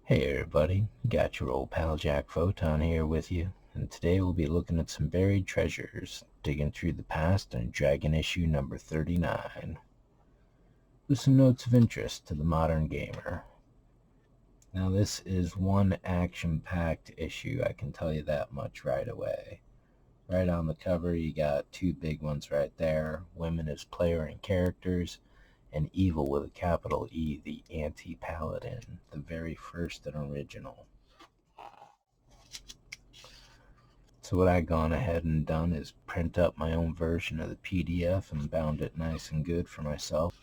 Hey everybody, got your old pal Jack Photon here with you, and today we'll be looking at some buried treasures, digging through the past on Dragon issue number 39, with some notes of interest to the modern gamer. Now this is one action-packed issue, I can tell you that much right away. Right on the cover you got two big ones right there, women as player and characters, and evil with a capital E, the anti-paladin, the very first and original. So what I've gone ahead and done is print up my own version of the PDF and bound it nice and good for myself.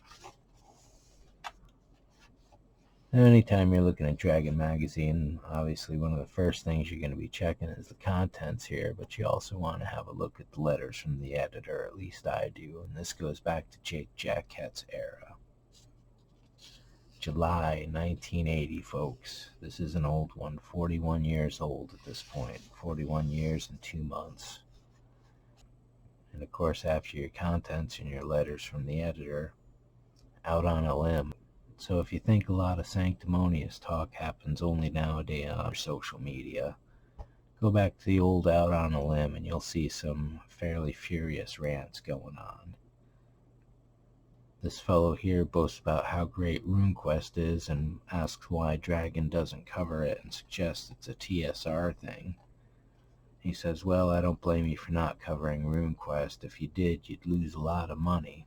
Now, anytime you're looking at Dragon Magazine, obviously one of the first things you're going to be checking is the contents here, but you also want to have a look at the letters from the editor, at least I do, and this goes back to Jake Jacquet's era. July 1980, folks. This is an old one, 41 years old at this point, 41 years and 2 months. And of course, after your contents and your letters from the editor, out on a limb. So if you think a lot of sanctimonious talk happens only nowadays on social media, go back to the old Out on a Limb and you'll see some fairly furious rants going on. This fellow here boasts about how great RuneQuest is and asks why Dragon doesn't cover it and suggests it's a TSR thing. He says, well, I don't blame you for not covering RuneQuest. If you did, you'd lose a lot of money.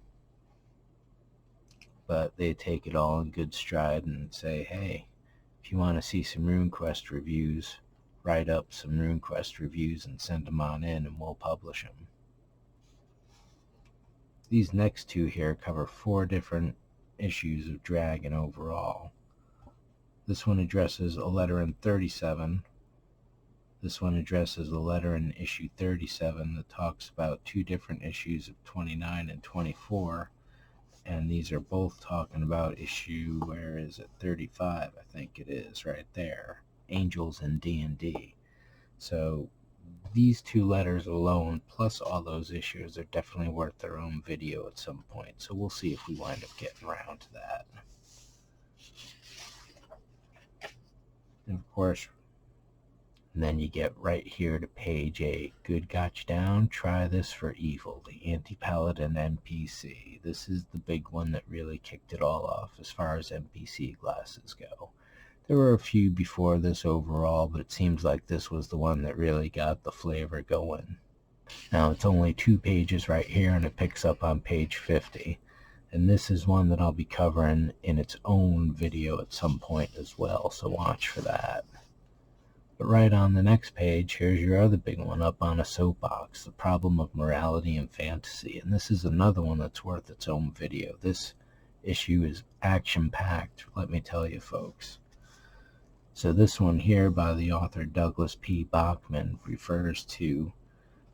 But they take it all in good stride and say, hey, if you want to see some RuneQuest reviews, write up some RuneQuest reviews and send them on in and we'll publish them. These next two here cover 4 different issues of Dragon overall. This one addresses a letter in 37. This one addresses a letter in issue 37 that talks about 2 different issues of 29 and 24. And these are both talking about issue, where is it, 35, I think it is, right there, Angels in D&D. So these 2 letters alone, plus all those issues, are definitely worth their own video at some point. So we'll see if we wind up getting around to that. And of course, then you get right here to page 8. Good got you down. Try this for evil, the anti-paladin NPC. This is the big one that really kicked it all off as far as NPC classes go. There were a few before this overall, but it seems like this was the one that really got the flavor going. Now it's only 2 pages right here, and it picks up on page 50. And this is one that I'll be covering in its own video at some point as well, so watch for that. But right on the next page, here's your other big one up on a soapbox, the problem of morality in fantasy. And this is another one that's worth its own video. This issue is action-packed, let me tell you, folks. So this one here by the author Douglas P. Bachman refers to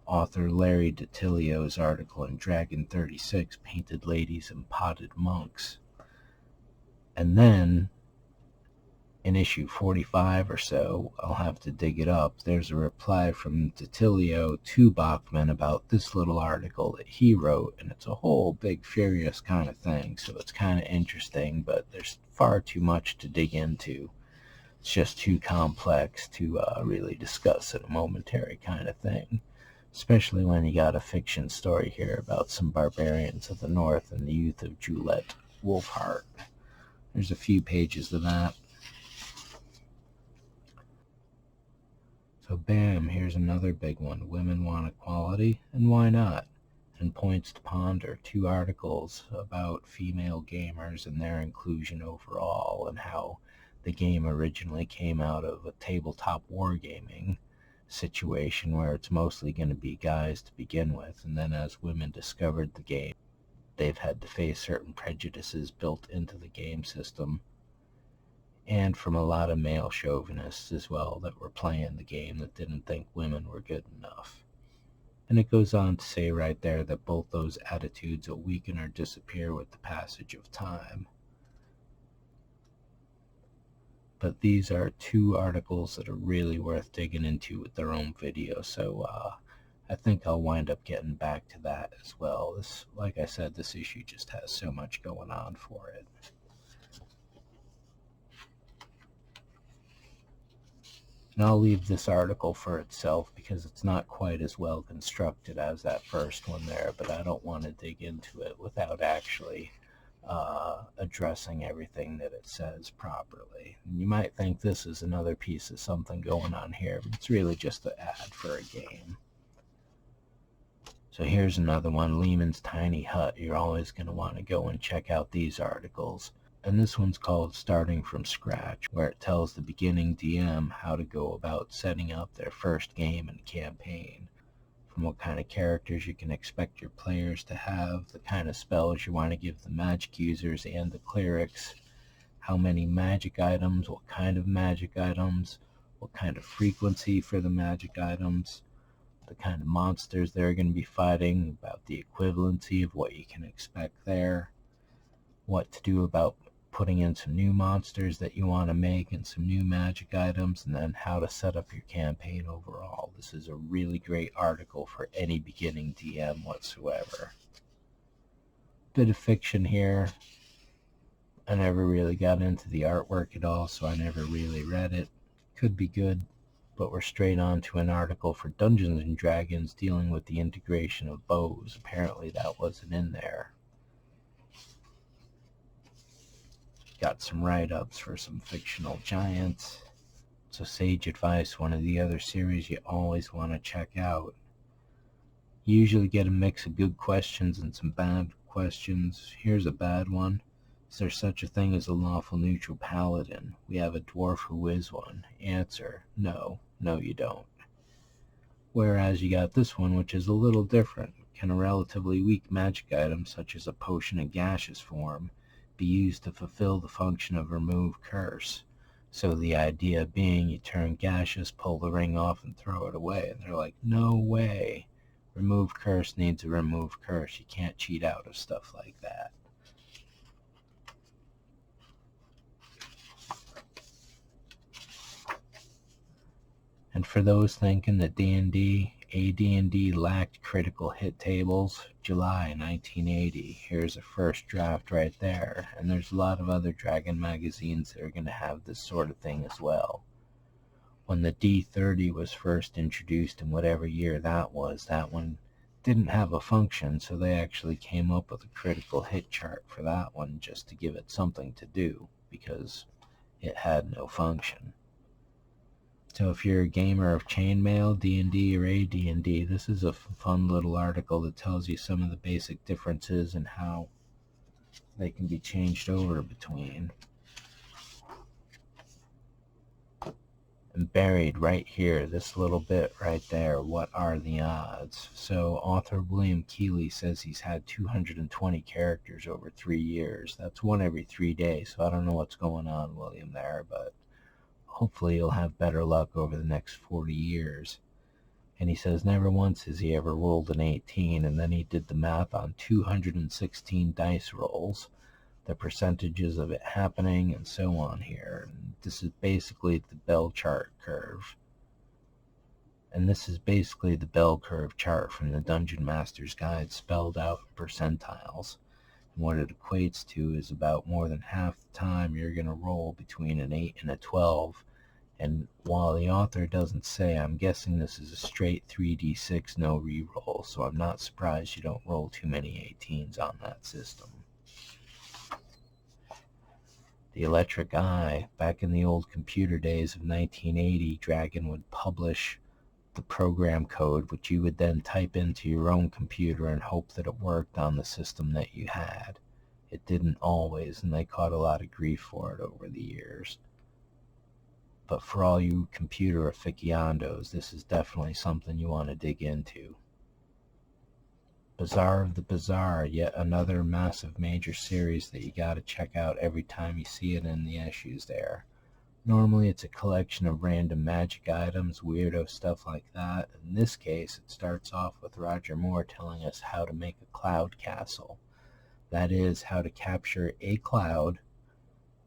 author Larry DiTilio's article in Dragon 36, Painted Ladies and Potted Monks. And then in issue 45 or so, I'll have to dig it up, there's a reply from DiTilio to Bachman about this little article that he wrote, and it's a whole big furious kind of thing, so it's kind of interesting, but there's far too much to dig into. It's just too complex to really discuss in a momentary kind of thing, especially when you got a fiction story here about some barbarians of the north and the youth of Juliet Wolfheart. There's a few pages of that. So bam, here's another big one. Women want equality, and why not? And points to ponder 2 articles about female gamers and their inclusion overall, and how the game originally came out of a tabletop wargaming situation where it's mostly going to be guys to begin with, and then as women discovered the game, they've had to face certain prejudices built into the game system, and from a lot of male chauvinists as well that were playing the game that didn't think women were good enough. And it goes on to say right there that both those attitudes will weaken or disappear with the passage of time. But these are 2 articles that are really worth digging into with their own video, so I think I'll wind up getting back to that as well. This, like I said, this issue just has so much going on for it. And I'll leave this article for itself because it's not quite as well constructed as that first one there, but I don't want to dig into it without actually addressing everything that it says properly. And you might think this is another piece of something going on here, but it's really just an ad for a game. So here's another one, Leomund's Tiny Hut. You're always going to want to go and check out these articles. And this one's called Starting from Scratch, where it tells the beginning DM how to go about setting up their first game and campaign. From what kind of characters you can expect your players to have, the kind of spells you want to give the magic users and the clerics, how many magic items, what kind of magic items, what kind of frequency for the magic items, the kind of monsters they're going to be fighting, about the equivalency of what you can expect there, what to do about putting in some new monsters that you want to make and some new magic items, and then how to set up your campaign overall. This is a really great article for any beginning DM whatsoever. Bit of fiction here. I never really got into the artwork at all, so I never really read it. Could be good, but we're straight on to an article for Dungeons & Dragons dealing with the integration of bows. Apparently that wasn't in there. Got some write-ups for some fictional giants. So Sage Advice, one of the other series you always want to check out. You usually get a mix of good questions and some bad questions. Here's a bad one. Is there such a thing as a lawful neutral paladin? We have a dwarf who is one. Answer, no. No, you don't. Whereas you got this one, which is a little different. Can a relatively weak magic item, such as a potion in gaseous form, be used to fulfill the function of remove curse? So the idea being you turn gaseous, pull the ring off, and throw it away. And they're like, no way. Remove curse needs a remove curse. You can't cheat out of stuff like that. And for those thinking that D&D, AD&D lacked critical hit tables, July 1980, here's a first draft right there. And there's a lot of other Dragon magazines that are going to have this sort of thing as well. When the D30 was first introduced in whatever year that was, that one didn't have a function, so they actually came up with a critical hit chart for that one just to give it something to do, because it had no function. So if you're a gamer of chainmail, D&D, or AD&D, this is a fun little article that tells you some of the basic differences and how they can be changed over between. And buried right here, this little bit right there, what are the odds? So author William Keeley says he's had 220 characters over 3 years. That's one every 3 days, so I don't know what's going on, William, there, but hopefully you'll have better luck over the next 40 years. And he says never once has he ever rolled an 18, and then he did the math on 216 dice rolls, the percentages of it happening, and so on here. And this is basically the bell chart curve. And this is basically the bell curve chart from the Dungeon Master's Guide spelled out in percentiles. And what it equates to is about more than half the time you're going to roll between an 8 and a 12. And while the author doesn't say, I'm guessing this is a straight 3d6 no reroll, so I'm not surprised you don't roll too many 18s on that system. The Electric Eye. Back in the old computer days of 1980, Dragon would publish the program code, which you would then type into your own computer and hope that it worked on the system that you had. It didn't always, and they caught a lot of grief for it over the years. But for all you computer aficionados, this is definitely something you want to dig into. Bazaar of the Bazaar, yet another massive major series that you got to check out every time you see it in the issues there. Normally it's a collection of random magic items, weirdo stuff like that. In this case, it starts off with Roger Moore telling us how to make a cloud castle. That is, how to capture a cloud,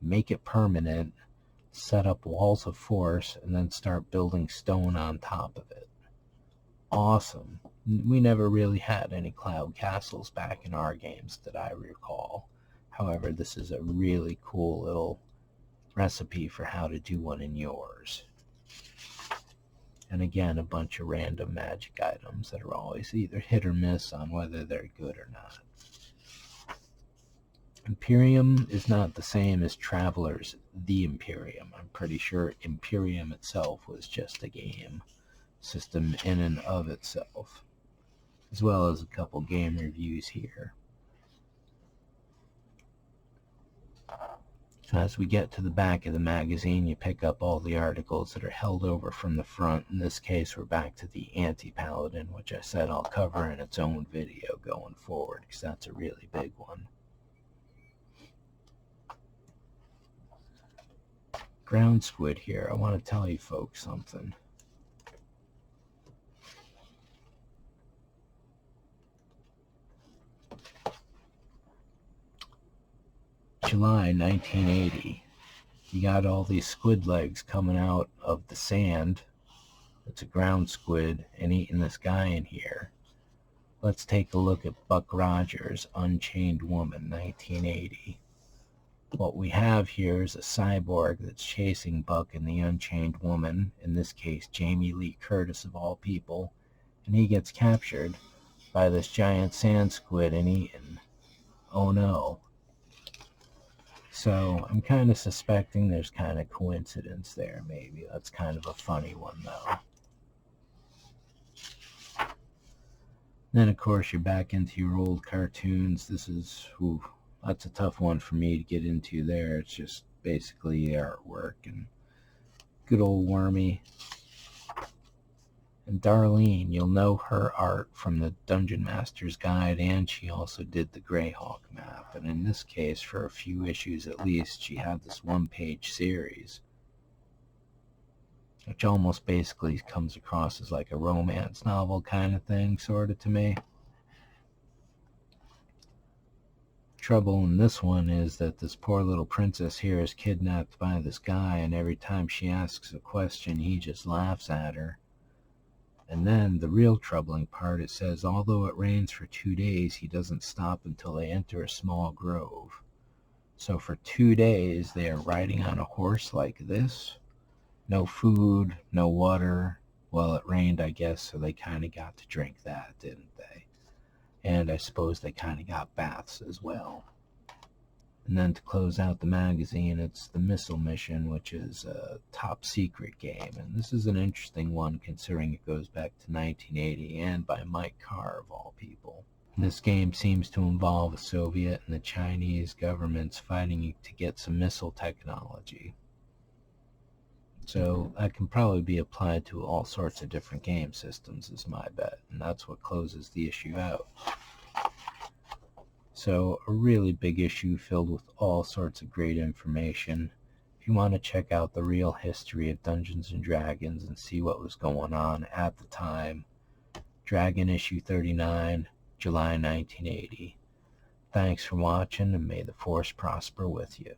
make it permanent, set up walls of force, and then start building stone on top of it. Awesome. We never really had any cloud castles back in our games that I recall. However, this is a really cool little recipe for how to do one in yours. And again, a bunch of random magic items that are always either hit or miss on whether they're good or not. Imperium is not the same as Travelers the Imperium. I'm pretty sure Imperium itself was just a game system in and of itself, as well as a couple game reviews here. So as we get to the back of the magazine, you pick up all the articles that are held over from the front. In this case, we're back to the anti-paladin, which I said I'll cover in its own video going forward, because that's a really big one. Ground squid here. I want to tell you folks something. July 1980. You got all these squid legs coming out of the sand. It's a ground squid and eating this guy in here. Let's take a look at Buck Rogers' Unchained Woman, 1980. What we have here is a cyborg that's chasing Buck and the Unchained Woman, in this case Jamie Lee Curtis of all people, and he gets captured by this giant sand squid and eaten. Oh no. So I'm kind of suspecting there's kind of coincidence there, maybe. That's kind of a funny one, though. Then, of course, you're back into your old cartoons. This is, that's a tough one for me to get into there. It's just basically artwork and good old Wormy. And Darlene, you'll know her art from the Dungeon Master's Guide, and she also did the Greyhawk Map. And in this case, for a few issues at least, she had this one-page series, which almost basically comes across as like a romance novel kind of thing, sort of, to me. Trouble in this one is that this poor little princess here is kidnapped by this guy, and every time she asks a question, he just laughs at her. And then the real troubling part, it says, although it rains for 2 days, he doesn't stop until they enter a small grove. So for 2 days, they are riding on a horse like this. No food, no water. Well, it rained, I guess, so they kind of got to drink that, didn't they? And I suppose they kind of got baths as well. And then to close out the magazine, it's the Missile Mission, which is a top secret game. And this is an interesting one considering it goes back to 1980 and by Mike Carr, of all people. And this game seems to involve the Soviet and the Chinese governments fighting to get some missile technology. So that can probably be applied to all sorts of different game systems, is my bet. And that's what closes the issue out. So a really big issue filled with all sorts of great information. If you want to check out the real history of Dungeons & Dragons and see what was going on at the time, Dragon issue 39, July 1980. Thanks for watching, and may the Force prosper with you.